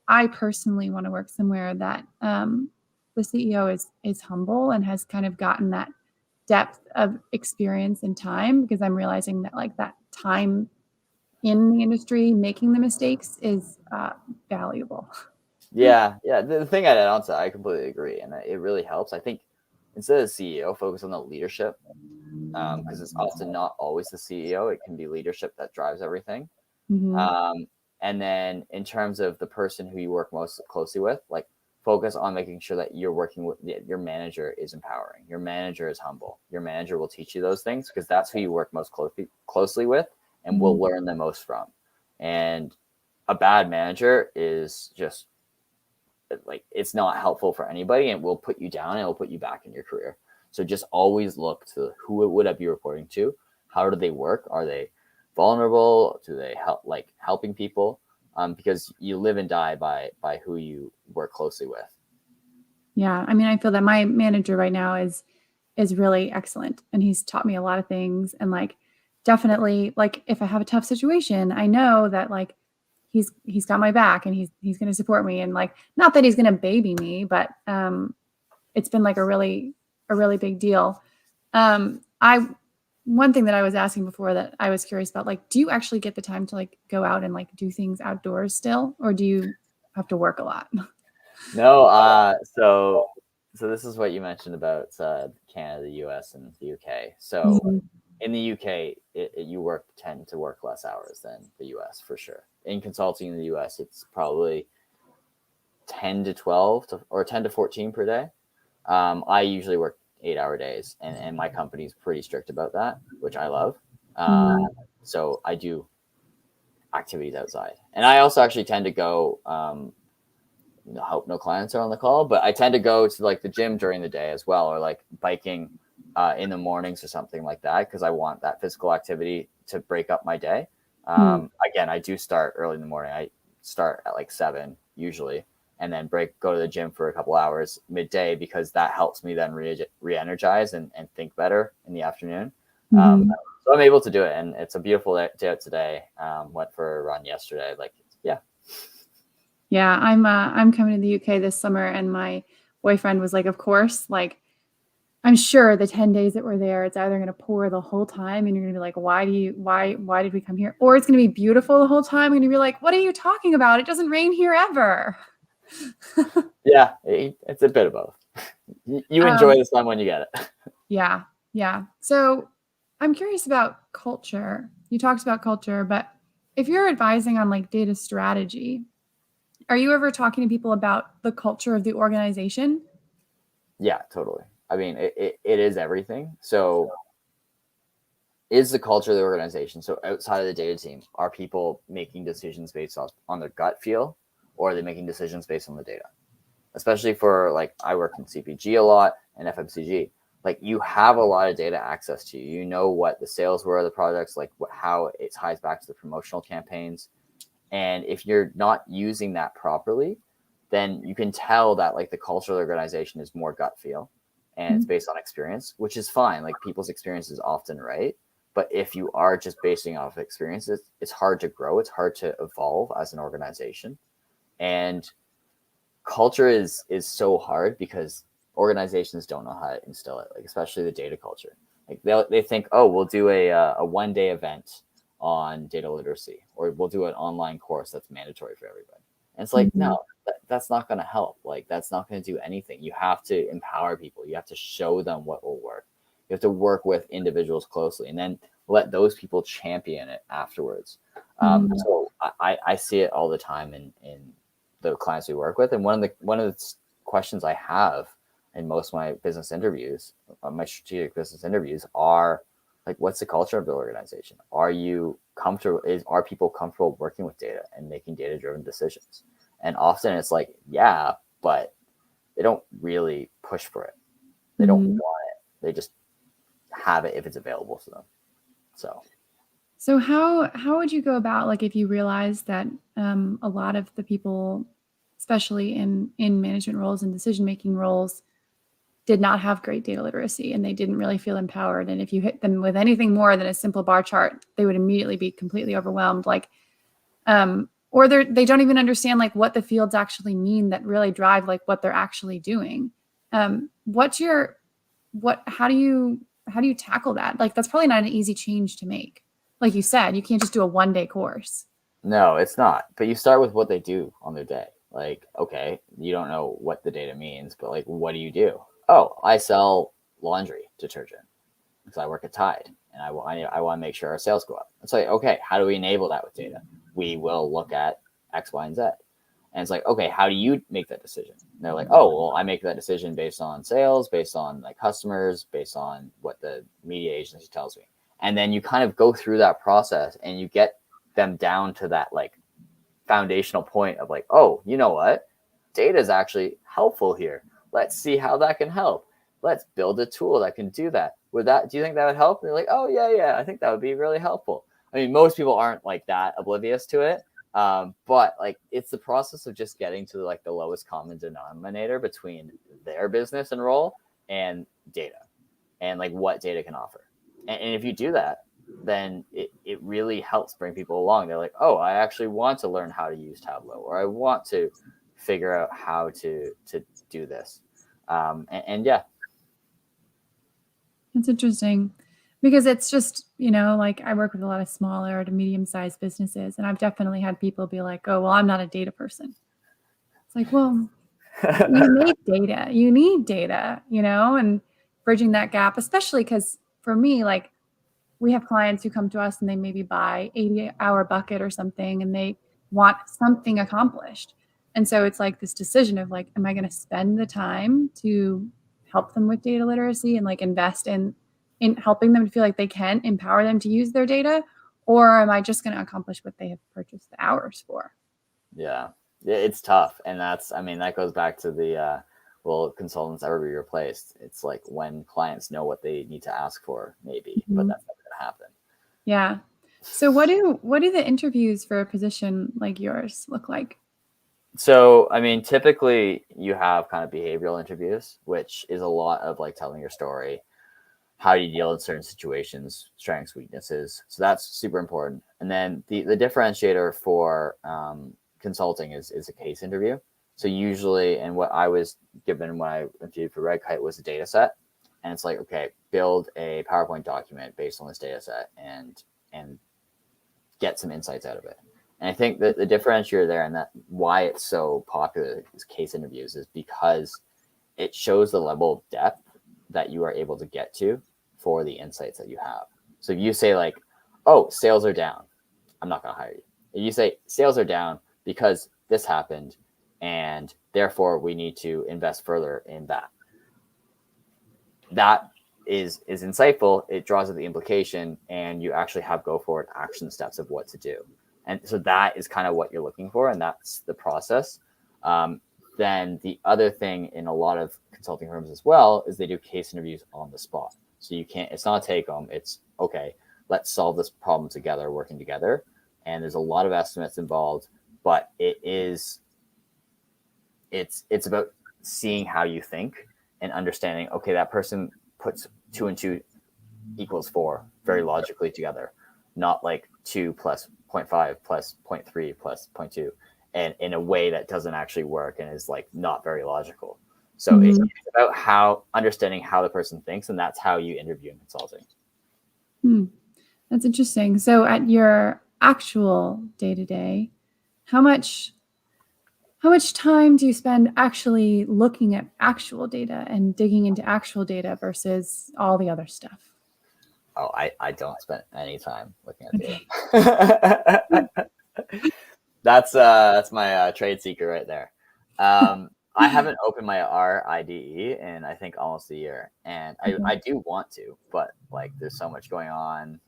I personally want to work somewhere that the CEO is humble and has kind of gotten that depth of experience and time, because I'm realizing that like that time in the industry making the mistakes is valuable. Yeah, yeah. The thing I'd add on to that, I completely agree, and it really helps. I think instead of CEO, focus on the leadership, because it's often not always the CEO. It can be leadership that drives everything. Mm-hmm. And then in terms of the person who you work most closely with, like focus on making sure that you're working with your manager is empowering. Your manager is humble. Your manager will teach you those things because that's who you work most closely with and will learn the most from. And a bad manager is just like, it's not helpful for anybody and will put you down and it will put you back in your career. So just always look to who would I be reporting to? How do they work? Are they vulnerable? Do they help, like helping people? Because you live and die by who you work closely with. Yeah, I mean, I feel that my manager right now is really excellent, and he's taught me a lot of things. And like, definitely, like if I have a tough situation, I know that like he's got my back and he's going to support me. And like, not that he's going to baby me, but it's been like a really big deal. I One thing that I was asking before that I was curious about, like, do you actually get the time to like go out and like do things outdoors still, or do you have to work a lot? No, so this is what you mentioned about Canada, the US, and the UK. So Mhm. in the UK, you tend to work less hours than the US for sure. In consulting in the US, it's probably 10 to 12 or 10 to 14 per day. I usually work 8-hour days, and my company's pretty strict about that, which I love. Mhm. So I do activities outside, and I also actually tend to go. I hope no clients are on the call, but I tend to go to like the gym during the day as well, or like biking in the mornings or something like that, because I want that physical activity to break up my day. Mhm. Again, I do start early in the morning. I start at like 7 usually, and then go to the gym for a couple hours midday, because that helps me then re-energize and think better in the afternoon. Um, Mhm. so I'm able to do it, and it's a beautiful day out today. Went for a run yesterday. Like, yeah. Yeah, I'm coming to the UK this summer, and my boyfriend was like, "Of course, like I'm sure the 10 days that we're there, it's either going to pour the whole time and you're going to be like, why did we come here? Or it's going to be beautiful the whole time and you're going to be like, what are you talking about? It doesn't rain here ever." Yeah, it's a bit of both. You enjoy Um, the sun when you get it. yeah, yeah. So I'm curious about culture. You talked about culture, but if you're advising on like data strategy, are you ever talking to people about the culture of the organization? Yeah, totally. I mean, it is everything. So is the culture of the organization. So outside of the data team, are people making decisions based on their gut feel, or are they making decisions based on the data? Especially for, like, I work in CPG a lot and FMCG. Like, you have a lot of data access to. You know what the sales were of the products, like how it ties back to the promotional campaigns. And if you're not using that properly, then you can tell that like the culture of the organization is more gut feel and it's Mhm. based on experience, which is fine. Like, people's experience is often right. But if you are just basing off experiences, it's hard to grow. It's hard to evolve as an organization. And culture is so hard because organizations don't know how to instill it, like especially the data culture. Like, they think, oh, we'll do a 1 day event on data literacy, or we'll do an online course that's mandatory for everybody. And it's like, Mhm. no, that's not going to help. Like, that's not going to do anything. You have to empower people. You have to show them what will work. You have to work with individuals closely, and then let those people champion it afterwards. Mhm. So I see it all the time in the clients we work with. And one of the questions I have in most of my business interviews, my strategic business interviews, are like, what's the culture of the organization? Are you comfortable? Are people comfortable working with data and making data driven decisions? And often it's like, yeah, but they don't really push for it. They don't want it. They just have it if it's available to them. So how would you go about, like, if you realize that a lot of the people, especially in management roles and decision-making roles, did not have great data literacy and they didn't really feel empowered. And if you hit them with anything more than a simple bar chart, they would immediately be completely overwhelmed. Like, or they don't even understand like what the fields actually mean that really drive like what they're actually doing. How do you tackle that? Like, that's probably not an easy change to make. Like you said, you can't just do a 1-day course. No, it's not. But you start with what they do on their day. Like, okay, you don't know what the data means, but like, what do you do? Oh, I sell laundry detergent because I work at Tide and I want to make sure our sales go up. It's like, okay, how do we enable that with data? We will look at X, Y, and Z. And it's like, okay, how do you make that decision? And they're like, oh, well, I make that decision based on sales, based on like customers, based on what the media agency tells me. And then you kind of go through that process and you get them down to that like foundational point of like, oh, you know what? Data is actually helpful here. Let's see how that can help. Let's build a tool that can do that. Do you think that would help? And they're like, oh yeah, I think that would be really helpful. I mean, most people aren't like that oblivious to it. But like it's the process of just getting to like the lowest common denominator between their business and role and data and like what data can offer. And if you do that, then it really helps bring people along. They're like, oh, I actually want to learn how to use Tableau, or I want to figure out how to do this. And yeah. It's interesting because it's just, like I work with a lot of smaller to medium-sized businesses, and I've definitely had people be like, oh, well, I'm not a data person. It's like, well, you need data, and bridging that gap, especially because for me, like, we have clients who come to us and they maybe buy 80-hour bucket or something and they want something accomplished. And so it's like this decision of like, am I going to spend the time to help them with data literacy and like invest in helping them to feel like they can empower them to use their data, or am I just going to accomplish what they have purchased the hours for? Yeah, it's tough. And that goes back to the will consultants ever be replaced? It's like when clients know what they need to ask for, maybe, but that's not going to happen. Yeah. So what do the interviews for a position like yours look like? So, I mean, typically you have kind of behavioral interviews, which is a lot of like telling your story, how you deal in certain situations, strengths, weaknesses. So that's super important. And then the differentiator for consulting is a case interview. So usually, and what I was given when I interviewed for Redkite was a data set. And it's like, okay, build a PowerPoint document based on this data set and get some insights out of it. And I think that the differentiator there and that why it's so popular is case interviews is because it shows the level of depth that you are able to get to for the insights that you have. So if you say like, oh, sales are down, I'm not going to hire you. If you say sales are down because this happened and therefore we need to invest further in that. That is insightful. It draws out the implication and you actually have go forward action steps of what to do. And so that is kind of what you're looking for. And that's the process. Then the other thing in a lot of consulting firms as well is they do case interviews on the spot. So it's not a take home. It's okay, let's solve this problem together, working together. And there's a lot of estimates involved, but it's about seeing how you think and understanding, okay, that person puts 2 and 2 equals 4 very logically together, not like 2 plus 0.5 plus 0.3 plus 0.2, and in a way that doesn't actually work and is like not very logical. So it's about understanding how the person thinks, and that's how you interview in consulting. That's interesting. So at your actual day-to-day, how much time do you spend actually looking at actual data and digging into actual data versus all the other stuff? Oh, I don't spend any time looking at data. That's my trade secret right there. I haven't opened my R IDE in I think almost a year, and I do want to, but like there's so much going on,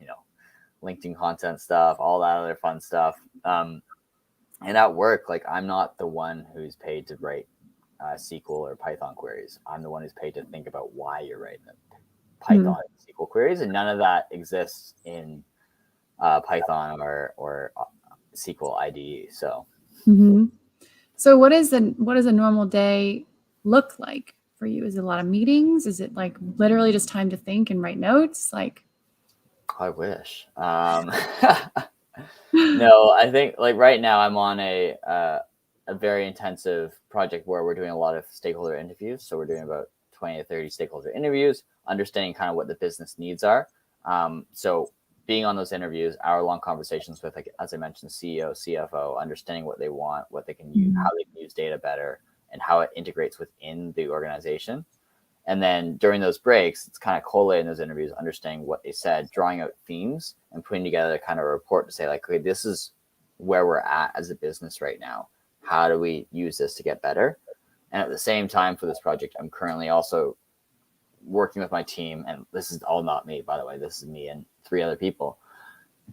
LinkedIn content stuff, all that other fun stuff. And at work, like I'm not the one who's paid to write SQL or Python queries. I'm the one who's paid to think about why you're writing them. Python SQL queries, and none of that exists in Python or SQL IDE. So, So what does a normal day look like for you? Is it a lot of meetings? Is it like literally just time to think and write notes? Like, I wish. No, I think like right now I'm on a very intensive project where we're doing a lot of stakeholder interviews. So we're doing about 20 to 30 stakeholder interviews, understanding kind of what the business needs are. So being on those interviews, hour-long conversations with, like, as I mentioned, CEO, CFO, understanding what they want, what they can use, how they can use data better, and how it integrates within the organization. And then during those breaks, it's kind of collating those interviews, understanding what they said, drawing out themes, and putting together kind of a report to say, like, okay, this is where we're at as a business right now. How do we use this to get better? And at the same time for this project, I'm currently also working with my team, and this is all not me, by the way. This is me and 3 other people,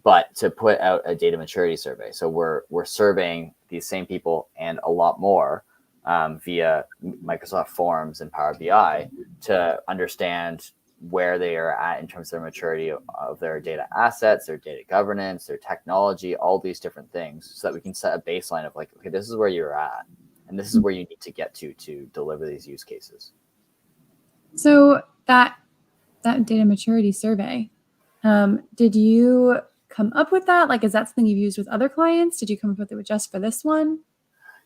but to put out a data maturity survey. So we're surveying these same people and a lot more via Microsoft Forms and Power BI to understand where they are at in terms of their maturity of their data assets, their data governance, their technology, all these different things, so that we can set a baseline of like, okay, this is where you're at, and this is where you need to get to deliver these use cases. So that data maturity survey, did you come up with that? Like, is that something you've used with other clients? Did you come up with it just for this one?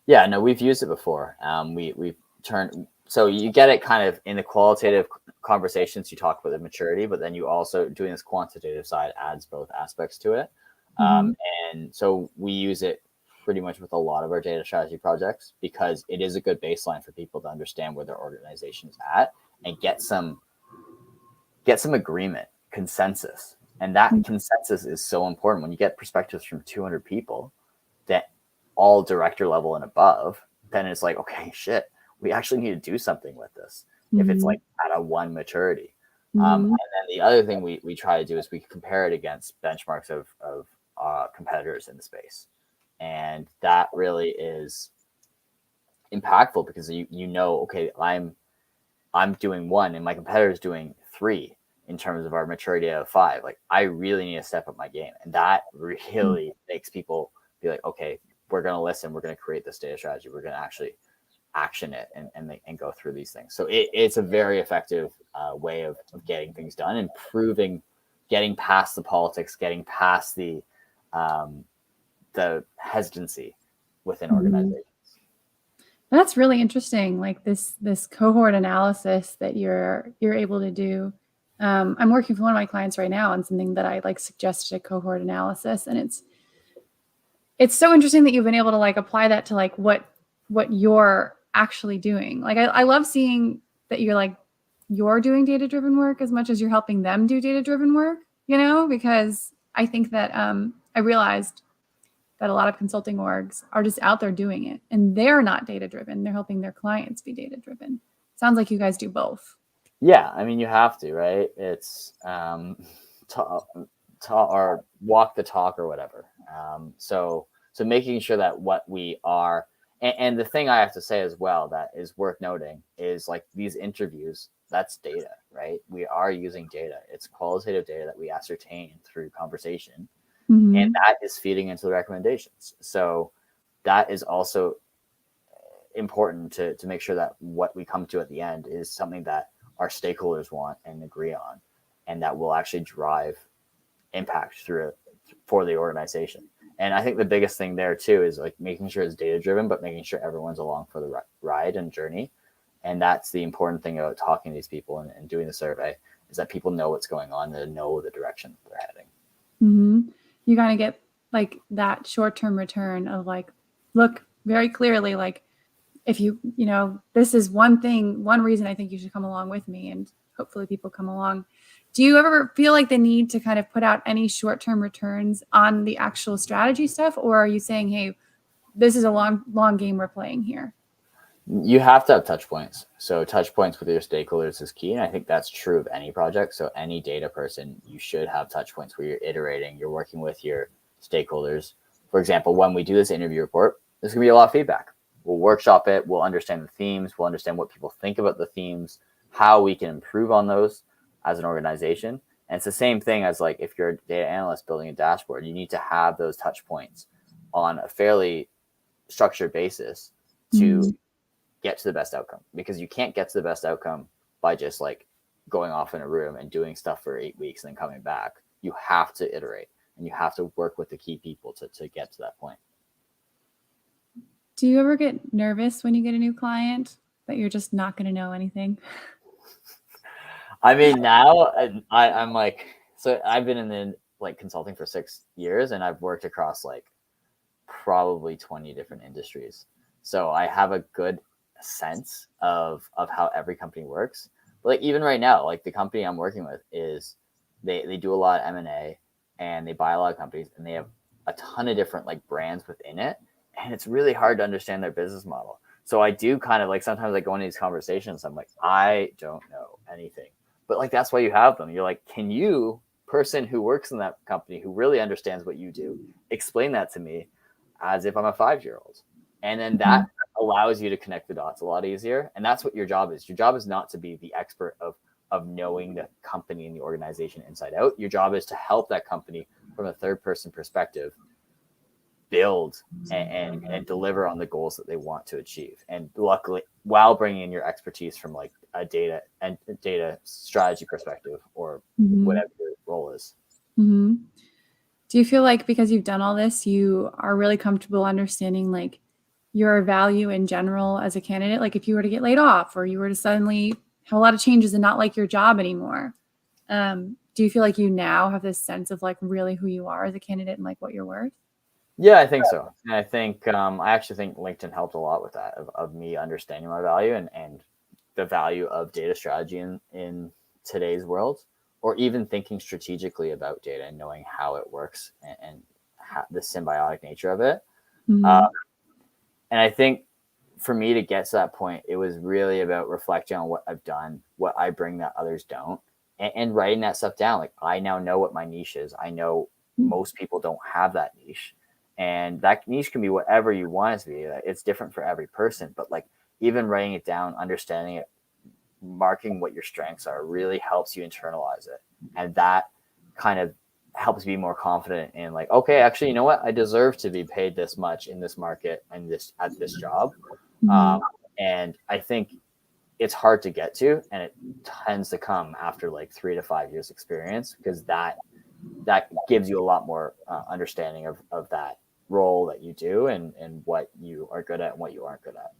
Yeah, no, we've used it before. We've turned, so you get it kind of in the qualitative conversations, you talk about the maturity, but then you also doing this quantitative side adds both aspects to it. And so we use it pretty much with a lot of our data strategy projects because it is a good baseline for people to understand where their organization is at and get some agreement, consensus. And that consensus is so important when you get perspectives from 200 people that all director level and above, then it's like, okay, shit, we actually need to do something with this. If it's like at a 1 maturity. And then the other thing we try to do is we compare it against benchmarks of competitors in the space. And that really is impactful because you know, okay, I'm doing 1 and my competitor is doing 3 in terms of our maturity out of 5. Like, I really need to step up my game. And that really makes people be like, okay, we're going to listen. We're going to create this data strategy. We're going to actually action it and go through these things. So it's a very effective way of getting things done and getting past the politics, getting past the hesitancy within organizations. That's really interesting. Like this cohort analysis that you're able to do. I'm working for one of my clients right now on something that I like suggested a cohort analysis, and it's so interesting that you've been able to like apply that to like what you're actually doing. Like I love seeing that you're doing data-driven work as much as you're helping them do data-driven work, because I think that I realized that a lot of consulting orgs are just out there doing it and they're not data-driven. They're helping their clients be data-driven. Sounds like you guys do both. Yeah, I mean, you have to, right? It's or walk the talk or whatever. So making sure that what we are, and the thing I have to say as well that is worth noting is like these interviews, that's data, right? We are using data. It's qualitative data that we ascertain through conversation, and that is feeding into the recommendations. So that is also important to make sure that what we come to at the end is something that our stakeholders want and agree on, and that will actually drive impact through it for the organization. And I think the biggest thing there too is like making sure it's data driven, but making sure everyone's along for the ride and journey. And that's the important thing about talking to these people and doing the survey is that people know what's going on, they know the direction they're heading. You gotta get like that short-term return of like, look very clearly, like if this is one reason I think you should come along with me, and hopefully people come along. Do you ever feel like the need to kind of put out any short-term returns on the actual strategy stuff? Or are you saying, hey, this is a long game we're playing here? You have to have touch points. So touch points with your stakeholders is key. And I think that's true of any project. So any data person, you should have touch points where you're iterating, you're working with your stakeholders. For example, when we do this interview report, there's going to be a lot of feedback. we'll workshop it, we'll understand the themes, we'll understand what people think about the themes, how we can improve on those as an organization. And it's the same thing as like if you're a data analyst building a dashboard, you need to have those touch points on a fairly structured basis to get to the best outcome, because you can't get to the best outcome by just like going off in a room and doing stuff for 8 weeks and then coming back. You have to iterate and you have to work with the key people to get to that point. Do you ever get nervous when you get a new client that you're just not going to know anything? I mean, now I'm like, so I've been in the like consulting for 6 years and I've worked across like probably 20 different industries. So I have a good sense of how every company works. But like even right now, like the company I'm working with is they do a lot of M&A and they buy a lot of companies and they have a ton of different like brands within it. And it's really hard to understand their business model. So I do kind of like sometimes I go into these conversations, I'm like, I don't know anything. But like that's why you have them. You're like, can you, person who works in that company who really understands what you do, explain that to me as if I'm a 5-year-old? And then that allows you to connect the dots a lot easier. And that's what your job is. Your job is not to be the expert of knowing the company and the organization inside out. Your job is to help that company from a third person perspective build and deliver on the goals that they want to achieve. And luckily, while bringing in your expertise from like a data strategy perspective or whatever your role is. Do you feel like because you've done all this, you are really comfortable understanding like your value in general as a candidate? Like if you were to get laid off or you were to suddenly have a lot of changes and not like your job anymore, do you feel like you now have this sense of like really who you are as a candidate and like what you're worth? Yeah, I think so. And I think I actually think LinkedIn helped a lot with that of me understanding my value and the value of data strategy in today's world, or even thinking strategically about data and knowing how it works and the symbiotic nature of it. And I think for me to get to that point, it was really about reflecting on what I've done, what I bring that others don't, and writing that stuff down. Like I now know what my niche is. I know most people don't have that niche. And that niche can be whatever you want it to be. It's different for every person, but like even writing it down, understanding it, marking what your strengths are really helps you internalize it. And that kind of helps be more confident in like, okay, actually, you know what? I deserve to be paid this much in this market and this at this job. And I think it's hard to get to, and it tends to come after like 3 to 5 years experience, because that gives you a lot more understanding of that role that you do and what you are good at and what you aren't good at.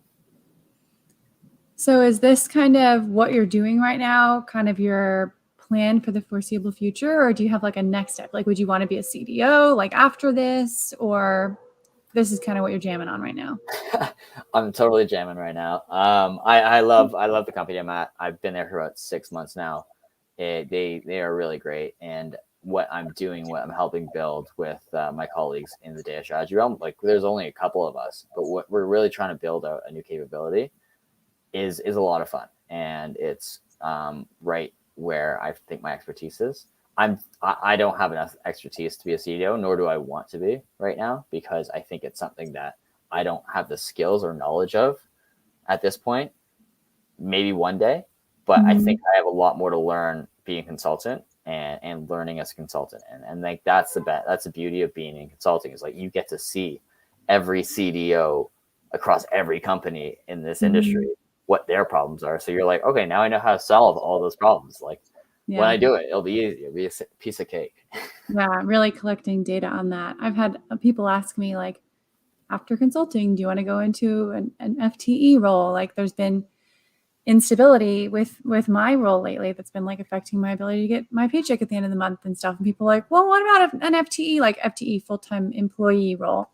So is this kind of what you're doing right now, kind of your plan for the foreseeable future? Or do you have like a next step? Like, would you want to be a CDO like after this, or this is kind of what you're jamming on right now? I'm totally jamming right now. I love the company I'm at. I've been there for about 6 months now. They are really great. And what I'm doing, what I'm helping build with my colleagues in the data strategy realm, like there's only a couple of us, but what we're really trying to build out a new capability is a lot of fun. And it's right where I think my expertise is. I don't have enough expertise to be a CDO, nor do I want to be right now, because I think it's something that I don't have the skills or knowledge of at this point. Maybe one day, but I think I have a lot more to learn being a consultant and learning as a consultant. And like that's the beauty of being in consulting, is like you get to see every CDO across every company in this industry, what their problems are. So you're like, okay, now I know how to solve all those problems. Like when I do it, it'll be easy. It'll be a piece of cake. Yeah, really collecting data on that. I've had people ask me like, after consulting, do you want to go into an FTE role? Like there's been instability with my role lately that's been like affecting my ability to get my paycheck at the end of the month and stuff. And people are like, well, what about an FTE, like FTE, full-time employee role?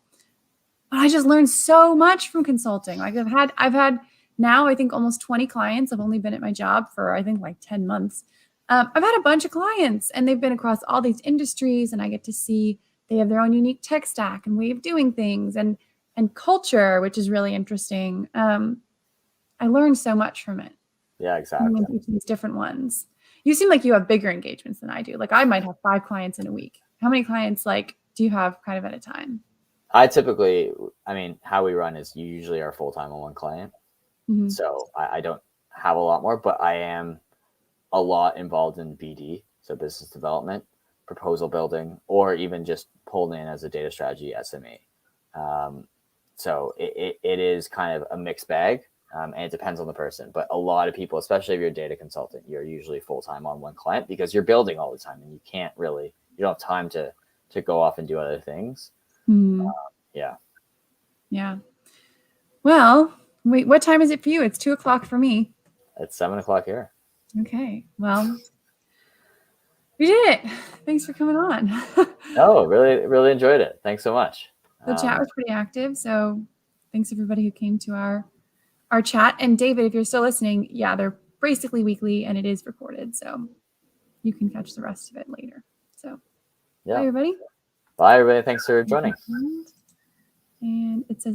But I just learned so much from consulting. Like I've had now, I think almost 20 clients. I've only been at my job for, I think, like 10 months. I've had a bunch of clients and they've been across all these industries, and I get to see they have their own unique tech stack and way of doing things and culture, which is really interesting. I learned so much from it. Yeah, exactly. These different ones. You seem like you have bigger engagements than I do. Like I might have 5 clients in a week. How many clients like do you have kind of at a time? I typically, I mean, how we run is you usually are full time on one client. Mhm. So I don't have a lot more, but I am a lot involved in BD, so business development, proposal building, or even just pulled in as a data strategy SME. So it is kind of a mixed bag, and it depends on the person. But a lot of people, especially if you're a data consultant, you're usually full time on one client because you're building all the time, and you don't have time to go off and do other things. Mhm. Yeah, Yeah. Well, wait, what time is it for you? It's 2:00 for me. it's 7 o'clock here. Okay. Well, we did it. Thanks for coming on. Oh, really, really enjoyed it. Thanks so much. The chat was pretty active, so thanks everybody who came to our chat. And David, if you're still listening, yeah, they're basically weekly and it is recorded, so you can catch the rest of it later. So, Yeah. bye everybody. Bye, everybody. Thanks for joining. And it says